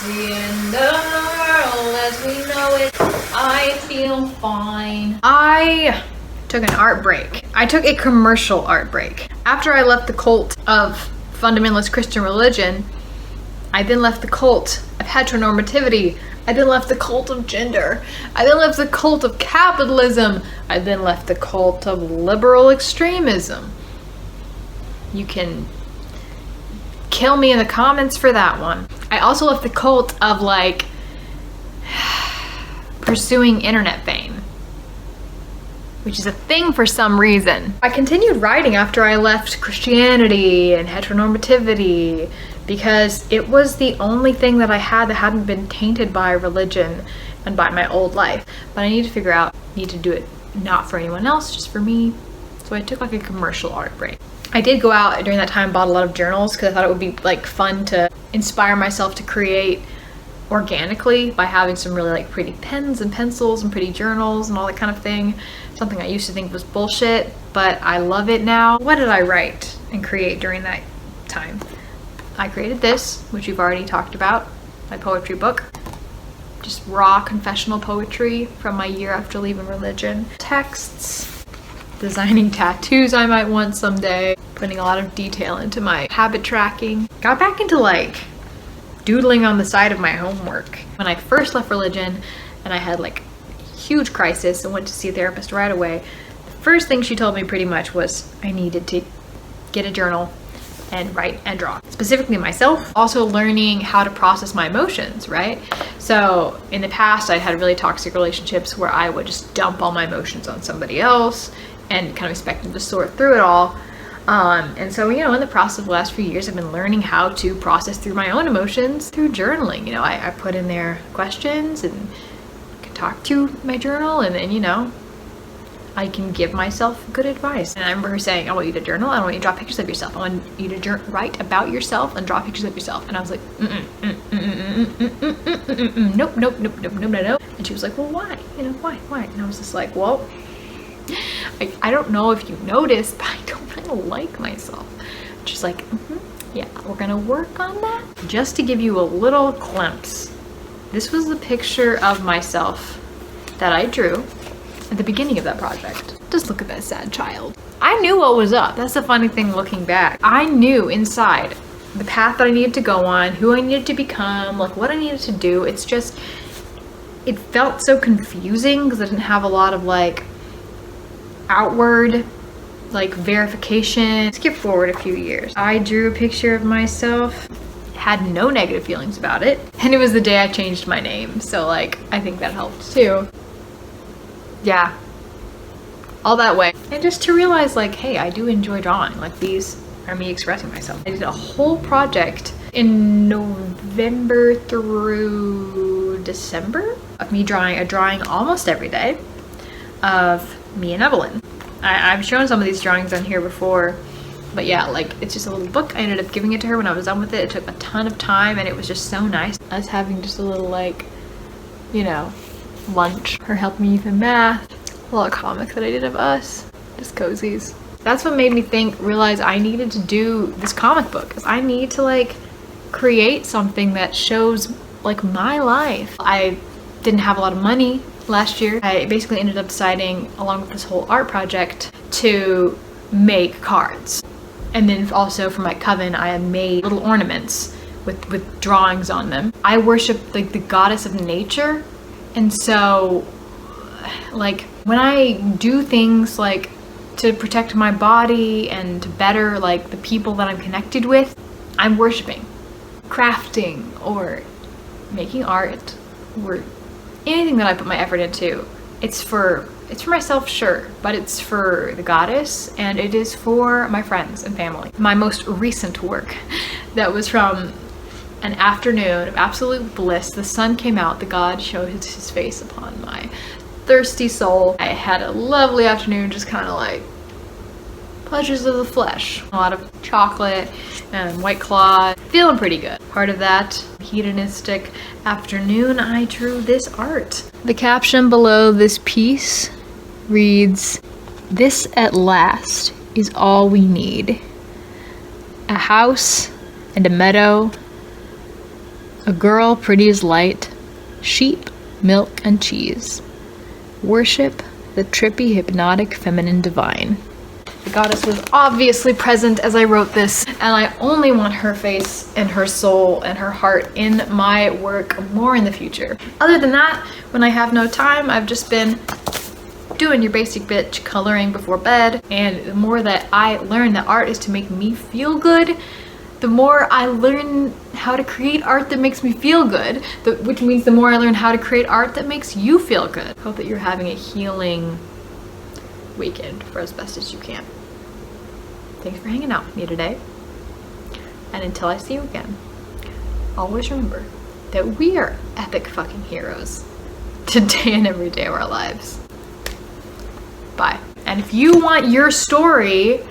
the end of the world as we know it. I feel fine. I took an art break. I took a commercial art break. After I left the cult of fundamentalist Christian religion, I then left the cult of heteronormativity. I then left the cult of gender. I then left the cult of capitalism. I then left the cult of liberal extremism. You can kill me in the comments for that one. I also left the cult of like pursuing internet fame, which is a thing for some reason. I continued writing after I left Christianity and heteronormativity because it was the only thing that I had that hadn't been tainted by religion and by my old life. But I need to figure out, need to do it not for anyone else, just for me. So I took like a commercial art break. I did go out during that time, bought a lot of journals because I thought it would be like fun to inspire myself to create organically by having some really like pretty pens and pencils and pretty journals and all that kind of thing. Something I used to think was bullshit, but I love it now. What did I write and create during that time? I created this, which we've already talked about, my poetry book. Just raw confessional poetry from my year after leaving religion. Texts, designing tattoos I might want someday, putting a lot of detail into my habit tracking. Got back into like doodling on the side of my homework. When I first left religion and I had like huge crisis and went to see a therapist right away, the first thing she told me pretty much was I needed to get a journal and write and draw, specifically myself. Also learning how to process my emotions, right? So in the past, I had really toxic relationships where I would just dump all my emotions on somebody else and kind of expect them to sort through it all. And so, you know, in the process of the last few years, I've been learning how to process through my own emotions through journaling. You know, I put in there questions and can talk to my journal, and then, you know, I can give myself good advice. And I remember her saying, I want you to journal, I don't want you to draw pictures of yourself. I want you to write about yourself and draw pictures of yourself. And I was like, nope, nope, nope, nope, nope, nope. And she was like, well, why? You know, why? And I was just like, well, I don't know if you noticed, but I don't really like myself. She's like, yeah, we're gonna work on that. Just to give you a little glimpse, this was the picture of myself that I drew at the beginning of that project. Just look at that sad child. I knew what was up. That's the funny thing looking back. I knew inside the path that I needed to go on, who I needed to become, like what I needed to do. It's just, it felt so confusing because I didn't have a lot of like outward like verification. Skip forward a few years. I drew a picture of myself, had no negative feelings about it, and it was the day I changed my name, so like I think that helped too. Yeah, all that way. And just to realize like, hey, I do enjoy drawing. Like these are me expressing myself. I did a whole project in November through December of me drawing a drawing almost every day of me and Evelyn. I've shown some of these drawings on here before, but yeah, like it's just a little book. I ended up giving it to her when I was done with it. It took a ton of time and it was just so nice. Us having just a little like, you know, lunch, her helping me with the math, a little comic that I did of us, just cozies. That's what made me realize I needed to do this comic book, because I need to like create something that shows like my life. I didn't have a lot of money last year. I basically ended up deciding, along with this whole art project, to make cards. And then also for my coven, I had made little ornaments with drawings on them. I worship like the goddess of nature. And so like when I do things like to protect my body and to better like the people that I'm connected with, I'm worshiping. Crafting or making art or anything that I put my effort into, it's for myself, sure, but it's for the goddess and it is for my friends and family. My most recent work that was from an afternoon of absolute bliss. The sun came out, the god showed his face upon my thirsty soul. I had a lovely afternoon, just kind of like pleasures of the flesh. A lot of chocolate and White Claw, feeling pretty good. Part of that hedonistic afternoon, I drew this art. The caption below this piece reads, "This at last is all we need. A house and a meadow, A girl pretty as light, sheep, milk, and cheese. Worship the trippy, hypnotic, feminine divine. The goddess was obviously present as I wrote this, and I only want her face and her soul and her heart in my work more in the future. Other than that, when I have no time, I've just been doing your basic bitch coloring before bed, and the more that I learn that art is to make me feel good, the more I learn how to create art that makes me feel good, which means the more I learn how to create art that makes you feel good. Hope that you're having a healing weekend for as best as you can. Thanks for hanging out with me today. And until I see you again, always remember that we are epic fucking heroes today and every day of our lives. Bye. And if you want your story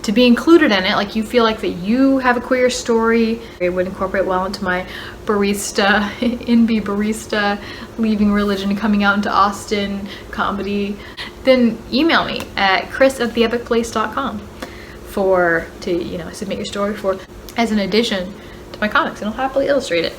to be included in it, like you feel like that you have a queer story, it would incorporate well into my barista, in-be barista, leaving religion, coming out into Austin comedy, then email me at chris@theepicplace.com to submit your story for as an addition to my comics, and I'll happily illustrate it.